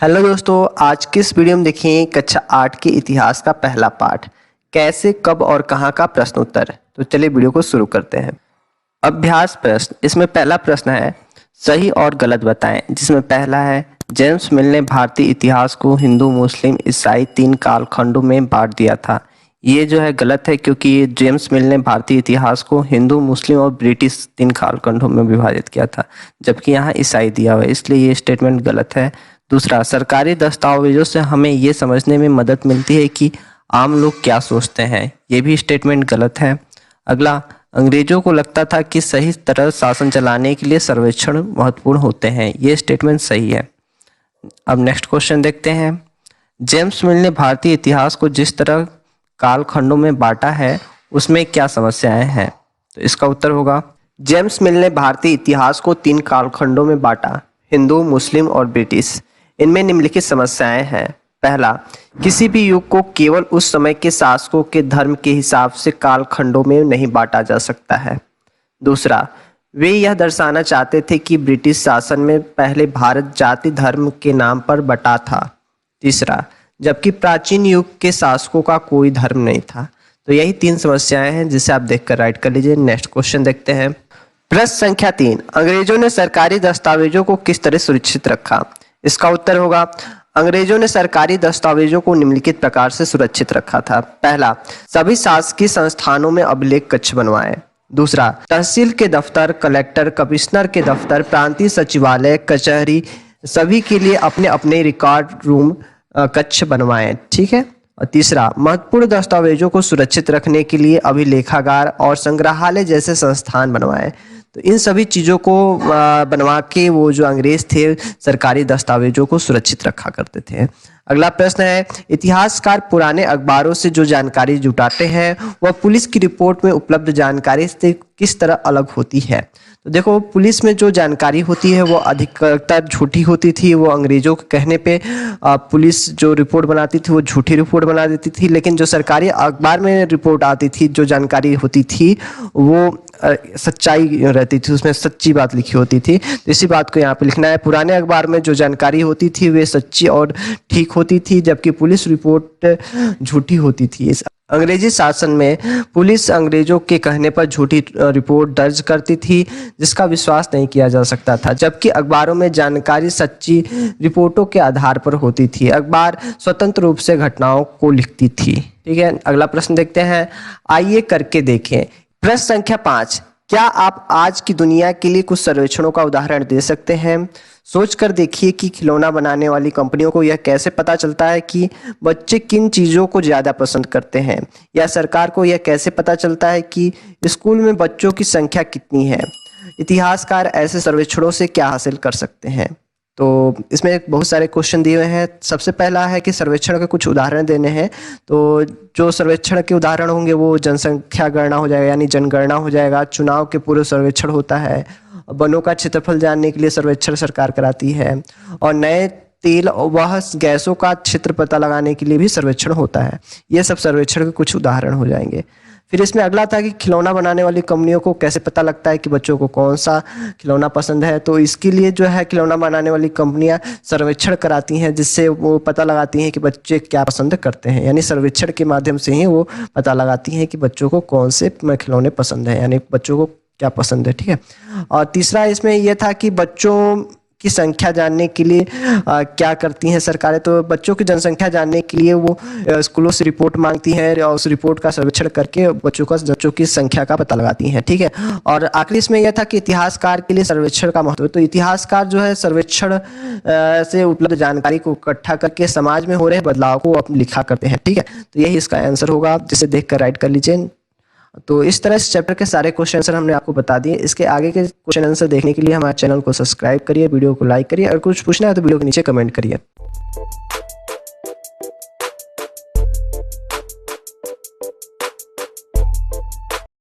Hello दोस्तों, आज की इस वीडियो में देखिए कक्षा 8 के इतिहास का पहला पाठ कैसे, कब और कहाँ का प्रश्न उत्तर। तो चलिए वीडियो को शुरू करते हैं। अभ्यास प्रश्न, इसमें पहला प्रश्न है सही और गलत बताएं, जिसमें पहला है जेम्स मिल ने भारतीय इतिहास को हिंदू, मुस्लिम, ईसाई 3 कालखंडों में बांट दिया था। ये जो है गलत है, क्योंकि ये जेम्स मिल ने भारतीय इतिहास को हिंदू, मुस्लिम और ब्रिटिश 3 कालखंडों में विभाजित किया था, जबकि यहाँ ईसाई दिया हुआ है, इसलिए ये स्टेटमेंट गलत है। दूसरा, सरकारी दस्तावेजों से हमें ये समझने में मदद मिलती है कि आम लोग क्या सोचते हैं, ये भी स्टेटमेंट गलत है। अगला, अंग्रेजों को लगता था कि सही तरह शासन चलाने के लिए सर्वेक्षण महत्वपूर्ण होते हैं, ये स्टेटमेंट सही है। अब नेक्स्ट क्वेश्चन देखते हैं। जेम्स मिल ने भारतीय इतिहास को जिस तरह कालखंडों में बांटा है उसमें क्या समस्याएं हैं? तो इसका उत्तर होगा जेम्स मिल ने भारतीय इतिहास को 3 कालखंडों में बांटा, हिंदू, मुस्लिम और ब्रिटिश। इनमें निम्नलिखित समस्याएं हैं। पहला, किसी भी युग को केवल उस समय के शासकों के धर्म के हिसाब से कालखंडों में नहीं बांटा जा सकता है। दूसरा, वे यह दर्शाना चाहते थे कि ब्रिटिश शासन में पहले भारत जाति धर्म के नाम पर बटा था। तीसरा, जबकि प्राचीन युग के शासकों का कोई धर्म नहीं था। तो यही 3 समस्याएं हैं, जिसे आप देखकर राइट कर लीजिए। नेक्स्ट क्वेश्चन देखते हैं। प्रश्न संख्या 3, अंग्रेजों ने सरकारी दस्तावेजों को किस तरह सुरक्षित रखा? इसका उत्तर होगा अंग्रेजों ने सरकारी दस्तावेजों को निम्नलिखित प्रकार से सुरक्षित रखा था। पहला, सभी शासकीय संस्थानों में अभिलेख कक्ष बनवाए। दूसरा, तहसील के दफ्तर, कलेक्टर, कमिश्नर के दफ्तर, प्रांतीय सचिवालय, कचहरी सभी के लिए अपने अपने रिकॉर्ड रूम कक्ष बनवाए। ठीक है। और तीसरा, महत्वपूर्ण दस्तावेजों को सुरक्षित रखने के लिए अभिलेखागार और संग्रहालय जैसे संस्थान बनवाए। तो इन सभी चीज़ों को बनवा के वो जो अंग्रेज थे सरकारी दस्तावेजों को सुरक्षित रखा करते थे। अगला प्रश्न है, इतिहासकार पुराने अखबारों से जो जानकारी जुटाते हैं वह पुलिस की रिपोर्ट में उपलब्ध जानकारी से किस तरह अलग होती है? तो देखो, पुलिस में जो जानकारी होती है वो अधिकतर झूठी होती थी। वो अंग्रेजों के कहने पे पुलिस जो रिपोर्ट बनाती थी वो झूठी रिपोर्ट बना देती थी, लेकिन जो सरकारी अखबार में रिपोर्ट आती थी, जो जानकारी होती थी वो सच्चाई रहती थी, उसमें सच्ची बात लिखी होती थी। तो इसी बात को यहाँ पे लिखना है। पुराने अखबार में जो जानकारी होती थी वे सच्ची और ठीक होती थी, जबकि पुलिस रिपोर्ट झूठी होती थी। इस अंग्रेजी शासन में पुलिस अंग्रेजों के कहने पर झूठी रिपोर्ट दर्ज करती थी, जिसका विश्वास नहीं किया जा सकता था, जबकि अखबारों में जानकारी सच्ची रिपोर्टों के आधार पर होती थी। अखबार स्वतंत्र रूप से घटनाओं को लिखती थी। ठीक है। अगला प्रश्न देखते हैं, आइए करके देखें। प्रश्न संख्या 5, क्या आप आज की दुनिया के लिए कुछ सर्वेक्षणों का उदाहरण दे सकते हैं? सोचकर देखिए कि खिलौना बनाने वाली कंपनियों को यह कैसे पता चलता है कि बच्चे किन चीज़ों को ज़्यादा पसंद करते हैं, या सरकार को यह कैसे पता चलता है कि स्कूल में बच्चों की संख्या कितनी है? इतिहासकार ऐसे सर्वेक्षणों से क्या हासिल कर सकते हैं? तो इसमें बहुत सारे क्वेश्चन दिए हुए हैं। सबसे पहला है कि सर्वेक्षण के कुछ उदाहरण देने हैं। तो जो सर्वेक्षण के उदाहरण होंगे वो जनसंख्या गणना हो जाएगा, यानी जनगणना हो जाएगा। चुनाव के पूर्व सर्वेक्षण होता है। वनों का क्षेत्रफल जानने के लिए सर्वेक्षण सरकार कराती है। और नए तेल और वह गैसों का क्षेत्र पता लगाने के लिए भी सर्वेक्षण होता है। ये सब सर्वेक्षण के कुछ उदाहरण हो जाएंगे। फिर इसमें अगला था कि खिलौना बनाने वाली कंपनियों को कैसे पता लगता है कि बच्चों को कौन सा खिलौना पसंद है? तो इसके लिए जो है खिलौना बनाने वाली कंपनियां सर्वेक्षण कराती हैं, जिससे वो पता लगाती हैं कि बच्चे क्या पसंद करते हैं। यानी सर्वेक्षण के माध्यम से ही वो पता लगाती हैं कि बच्चों को कौन से खिलौने पसंद है, यानी बच्चों को क्या पसंद है। ठीक है। और तीसरा इसमें यह था कि बच्चों की संख्या जानने के लिए क्या करती हैं सरकारें? तो बच्चों की जनसंख्या जानने के लिए वो स्कूलों से रिपोर्ट मांगती हैं और उस रिपोर्ट का सर्वेक्षण करके बच्चों की संख्या का पता लगाती हैं। ठीक है। और आखिरी इसमें यह था कि इतिहासकार के लिए सर्वेक्षण का महत्व। तो इतिहासकार जो है सर्वेक्षण से उपलब्ध जानकारी को इकट्ठा करके समाज में हो रहे बदलाव को अपने लिखा करते हैं। ठीक है। तो यही इसका आंसर होगा, जिसे देखकर राइट कर लीजिए। तो इस तरह इस चैप्टर के सारे क्वेश्चन आंसर हमने आपको बता दिए। इसके आगे के क्वेश्चन आंसर देखने के लिए हमारे चैनल को सब्सक्राइब करिए, वीडियो को लाइक करिए, और कुछ पूछना है तो वीडियो के नीचे कमेंट करिए।